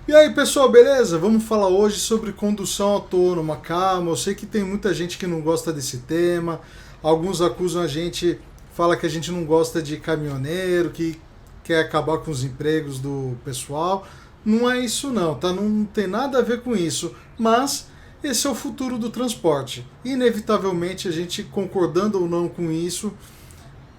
E aí pessoal, beleza? Vamos falar hoje sobre condução autônoma. Calma, eu sei que tem muita gente que não gosta desse tema, alguns acusam a gente, fala que a gente não gosta de caminhoneiro, que quer acabar com os empregos do pessoal. Não é isso não, tá? Não tem nada a ver com isso, mas esse é o futuro do transporte. Inevitavelmente, a gente concordando ou não com isso,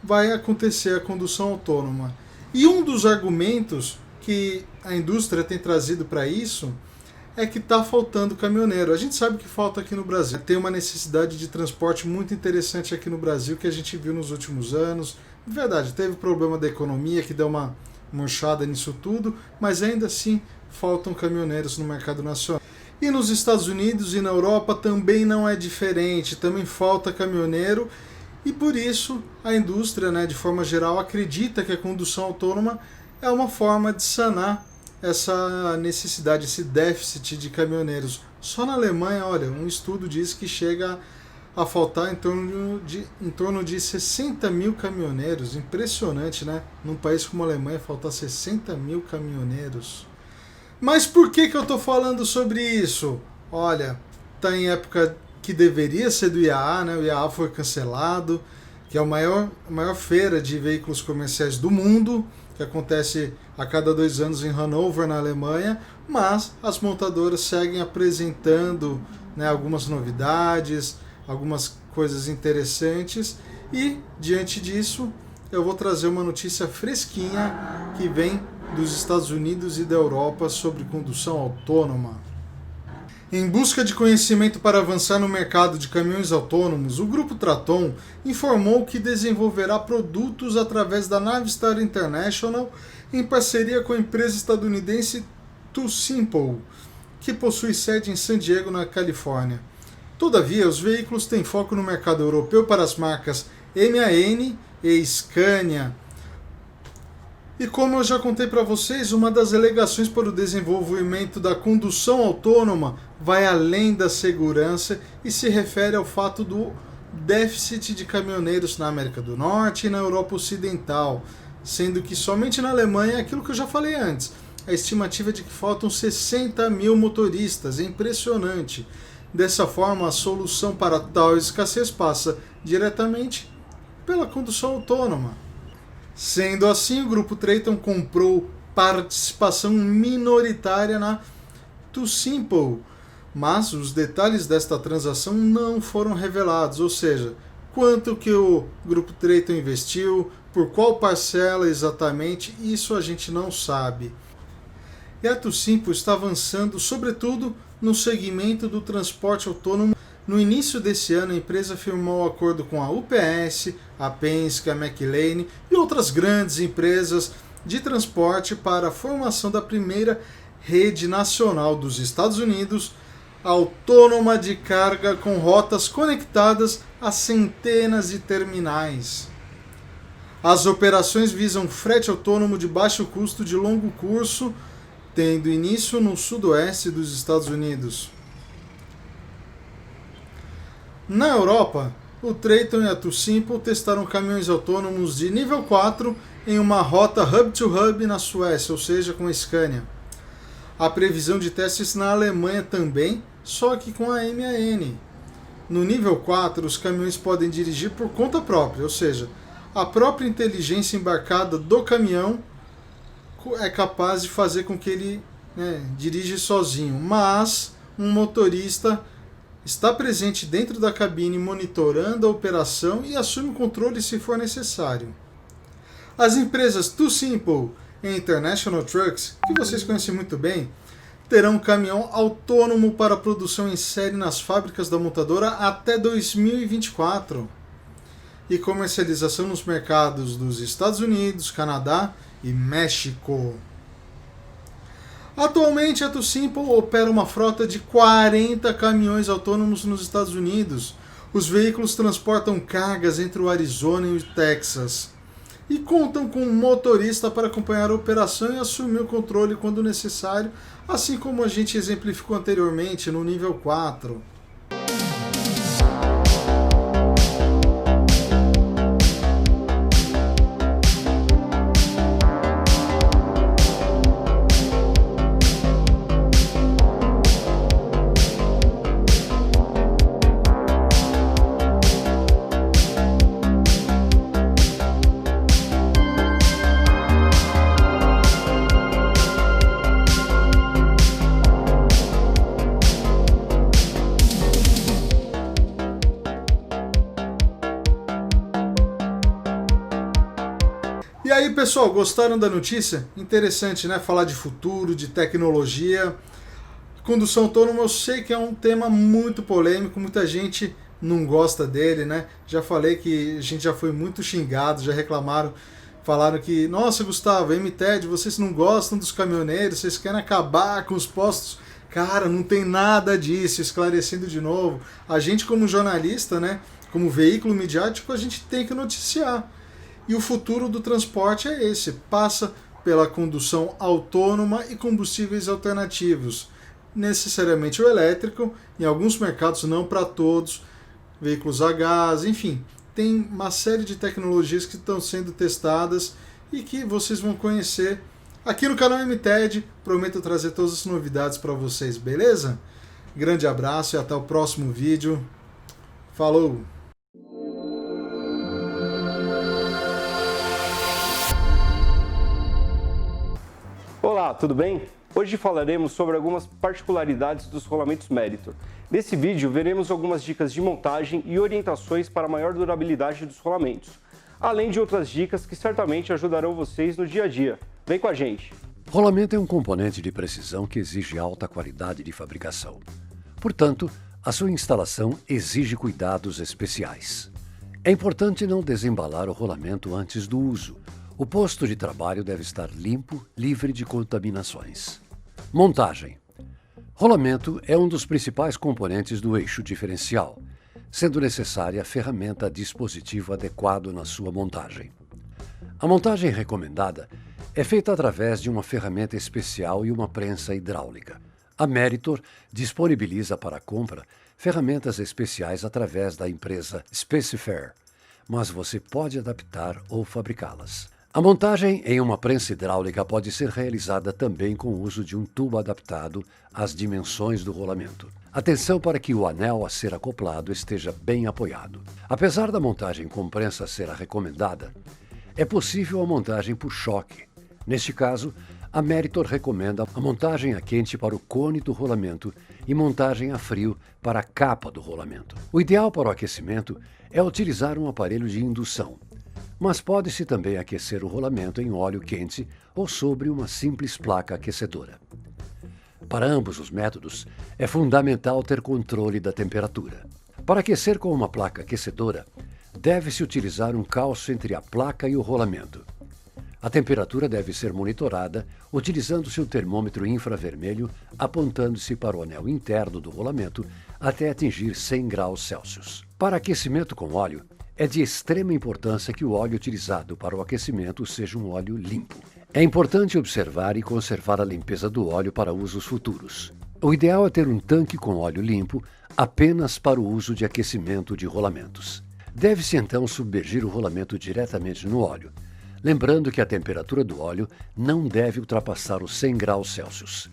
vai acontecer a condução autônoma. E um dos argumentos que a indústria tem trazido para isso é que está faltando caminhoneiro. A gente sabe que falta aqui no Brasil. Tem uma necessidade de transporte muito interessante aqui no Brasil que a gente viu nos últimos anos. De verdade, teve problema da economia que deu uma murchada nisso tudo, mas ainda assim faltam caminhoneiros no mercado nacional. E nos Estados Unidos e na Europa também não é diferente, também falta caminhoneiro e por isso a indústria, de forma geral, acredita que a condução autônoma é uma forma de sanar essa necessidade, esse déficit de caminhoneiros. Só na Alemanha, olha, um estudo diz que chega a faltar em torno de 60 mil caminhoneiros. Impressionante, né? Num país como a Alemanha, faltar 60 mil caminhoneiros. Mas por que eu estou falando sobre isso? Olha, está em época que deveria ser do IAA, né? O IAA foi cancelado, que é a maior feira de veículos comerciais do mundo, que acontece a cada 2 anos em Hannover, na Alemanha, mas as montadoras seguem apresentando, algumas novidades, algumas coisas interessantes, e diante disso eu vou trazer uma notícia fresquinha que vem dos Estados Unidos e da Europa sobre condução autônoma. Em busca de conhecimento para avançar no mercado de caminhões autônomos, o Grupo Traton informou que desenvolverá produtos através da Navistar International em parceria com a empresa estadunidense TuSimple, que possui sede em San Diego, na Califórnia. Todavia, os veículos têm foco no mercado europeu para as marcas MAN e Scania. E como eu já contei para vocês, uma das alegações para o desenvolvimento da condução autônoma vai além da segurança e se refere ao fato do déficit de caminhoneiros na América do Norte e na Europa Ocidental, sendo que somente na Alemanha é aquilo que eu já falei antes. A estimativa é de que faltam 60 mil motoristas, é impressionante. Dessa forma, a solução para tal escassez passa diretamente pela condução autônoma. Sendo assim, o Grupo Traton comprou participação minoritária na TuSimple, mas os detalhes desta transação não foram revelados, ou seja, quanto que o Grupo Traton investiu, por qual parcela exatamente, isso a gente não sabe. E a TuSimple está avançando, sobretudo, no segmento do transporte autônomo. No início desse ano, a empresa firmou um acordo com a UPS, a Penske, a McLane e outras grandes empresas de transporte para a formação da primeira rede nacional dos Estados Unidos autônoma de carga com rotas conectadas a centenas de terminais. As operações visam frete autônomo de baixo custo de longo curso, tendo início no sudoeste dos Estados Unidos. Na Europa, o Traton e a TuSimple testaram caminhões autônomos de nível 4 em uma rota hub-to-hub na Suécia, ou seja, com a Scania. Há previsão de testes na Alemanha também, só que com a MAN. No nível 4, os caminhões podem dirigir por conta própria, ou seja, a própria inteligência embarcada do caminhão é capaz de fazer com que ele dirija sozinho, mas um motorista está presente dentro da cabine monitorando a operação e assume o controle se for necessário. As empresas TuSimple e International Trucks, que vocês conhecem muito bem, terão um caminhão autônomo para produção em série nas fábricas da montadora até 2024 e comercialização nos mercados dos Estados Unidos, Canadá e México. Atualmente, a TuSimple opera uma frota de 40 caminhões autônomos nos Estados Unidos. Os veículos transportam cargas entre o Arizona e o Texas e contam com um motorista para acompanhar a operação e assumir o controle quando necessário, assim como a gente exemplificou anteriormente no nível 4. aí, pessoal, gostaram da notícia? Interessante, né? Falar de futuro, de tecnologia. Condução autônoma eu sei que é um tema muito polêmico, muita gente não gosta dele, né? Já falei que a gente já foi muito xingado, já reclamaram, falaram que, nossa, Gustavo, MTED, vocês não gostam dos caminhoneiros, vocês querem acabar com os postos. Cara, não tem nada disso, esclarecendo de novo. A gente como jornalista, né, como veículo midiático, a gente tem que noticiar. E o futuro do transporte é esse, passa pela condução autônoma e combustíveis alternativos. Necessariamente o elétrico, em alguns mercados não para todos, veículos a gás, enfim, tem uma série de tecnologias que estão sendo testadas e que vocês vão conhecer aqui no canal MTED. Prometo trazer todas as novidades para vocês, beleza? Grande abraço e até o próximo vídeo. Falou! Olá, tudo bem? Hoje falaremos sobre algumas particularidades dos rolamentos Meritor. Nesse vídeo, veremos algumas dicas de montagem e orientações para a maior durabilidade dos rolamentos, além de outras dicas que certamente ajudarão vocês no dia a dia. Vem com a gente! Rolamento é um componente de precisão que exige alta qualidade de fabricação. Portanto, a sua instalação exige cuidados especiais. É importante não desembalar o rolamento antes do uso. O posto de trabalho deve estar limpo, livre de contaminações. Montagem. Rolamento é um dos principais componentes do eixo diferencial, sendo necessária a ferramenta dispositivo adequado na sua montagem. A montagem recomendada é feita através de uma ferramenta especial e uma prensa hidráulica. A Meritor disponibiliza para compra ferramentas especiais através da empresa Specifair, mas você pode adaptar ou fabricá-las. A montagem em uma prensa hidráulica pode ser realizada também com o uso de um tubo adaptado às dimensões do rolamento. Atenção para que o anel a ser acoplado esteja bem apoiado. Apesar da montagem com prensa ser a recomendada, é possível a montagem por choque. Neste caso, a Meritor recomenda a montagem a quente para o cone do rolamento e montagem a frio para a capa do rolamento. O ideal para o aquecimento é utilizar um aparelho de indução, mas pode-se também aquecer o rolamento em óleo quente ou sobre uma simples placa aquecedora. Para ambos os métodos, é fundamental ter controle da temperatura. Para aquecer com uma placa aquecedora, deve-se utilizar um calço entre a placa e o rolamento. A temperatura deve ser monitorada utilizando-se um termômetro infravermelho apontando-se para o anel interno do rolamento até atingir 100 graus Celsius. Para aquecimento com óleo, é de extrema importância que o óleo utilizado para o aquecimento seja um óleo limpo. É importante observar e conservar a limpeza do óleo para usos futuros. O ideal é ter um tanque com óleo limpo apenas para o uso de aquecimento de rolamentos. Deve-se então submergir o rolamento diretamente no óleo, lembrando que a temperatura do óleo não deve ultrapassar os 100 graus Celsius.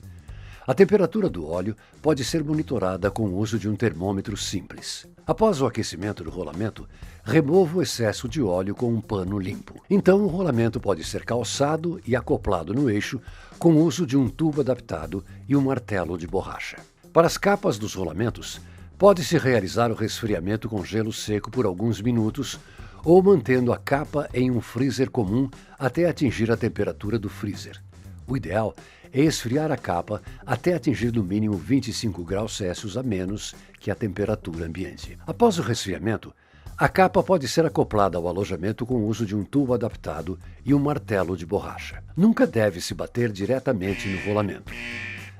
A temperatura do óleo pode ser monitorada com o uso de um termômetro simples. Após o aquecimento do rolamento, remova o excesso de óleo com um pano limpo. Então, o rolamento pode ser calçado e acoplado no eixo com o uso de um tubo adaptado e um martelo de borracha. Para as capas dos rolamentos, pode-se realizar o resfriamento com gelo seco por alguns minutos ou mantendo a capa em um freezer comum até atingir a temperatura do freezer. O ideal é esfriar a capa até atingir no mínimo 25 graus Celsius a menos que a temperatura ambiente. Após o resfriamento, a capa pode ser acoplada ao alojamento com o uso de um tubo adaptado e um martelo de borracha. Nunca deve se bater diretamente no rolamento.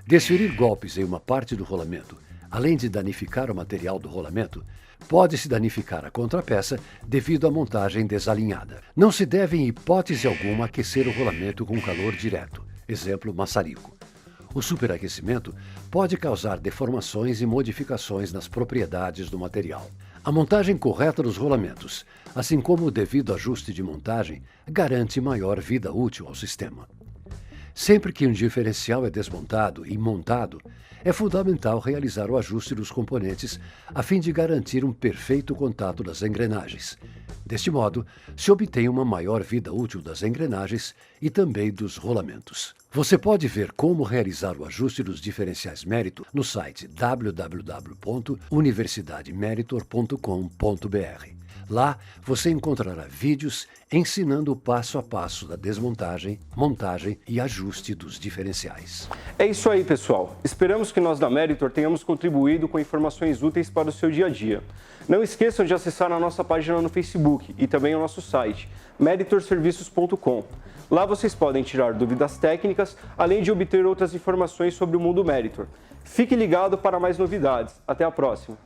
Desferir golpes em uma parte do rolamento, além de danificar o material do rolamento, pode-se danificar a contrapeça devido à montagem desalinhada. Não se deve, em hipótese alguma, aquecer o rolamento com calor direto, exemplo, maçarico. O superaquecimento pode causar deformações e modificações nas propriedades do material. A montagem correta dos rolamentos, assim como o devido ajuste de montagem, garante maior vida útil ao sistema. Sempre que um diferencial é desmontado e montado, é fundamental realizar o ajuste dos componentes a fim de garantir um perfeito contato das engrenagens. Deste modo, se obtém uma maior vida útil das engrenagens e também dos rolamentos. Você pode ver como realizar o ajuste dos diferenciais Meritor no site www.universidademeritor.com.br. Lá você encontrará vídeos ensinando o passo a passo da desmontagem, montagem e ajuste dos diferenciais. É isso aí, pessoal. Esperamos que nós da Meritor tenhamos contribuído com informações úteis para o seu dia a dia. Não esqueçam de acessar a nossa página no Facebook e também o nosso site, meritorserviços.com. Lá vocês podem tirar dúvidas técnicas, além de obter outras informações sobre o mundo Meritor. Fique ligado para mais novidades. Até a próxima!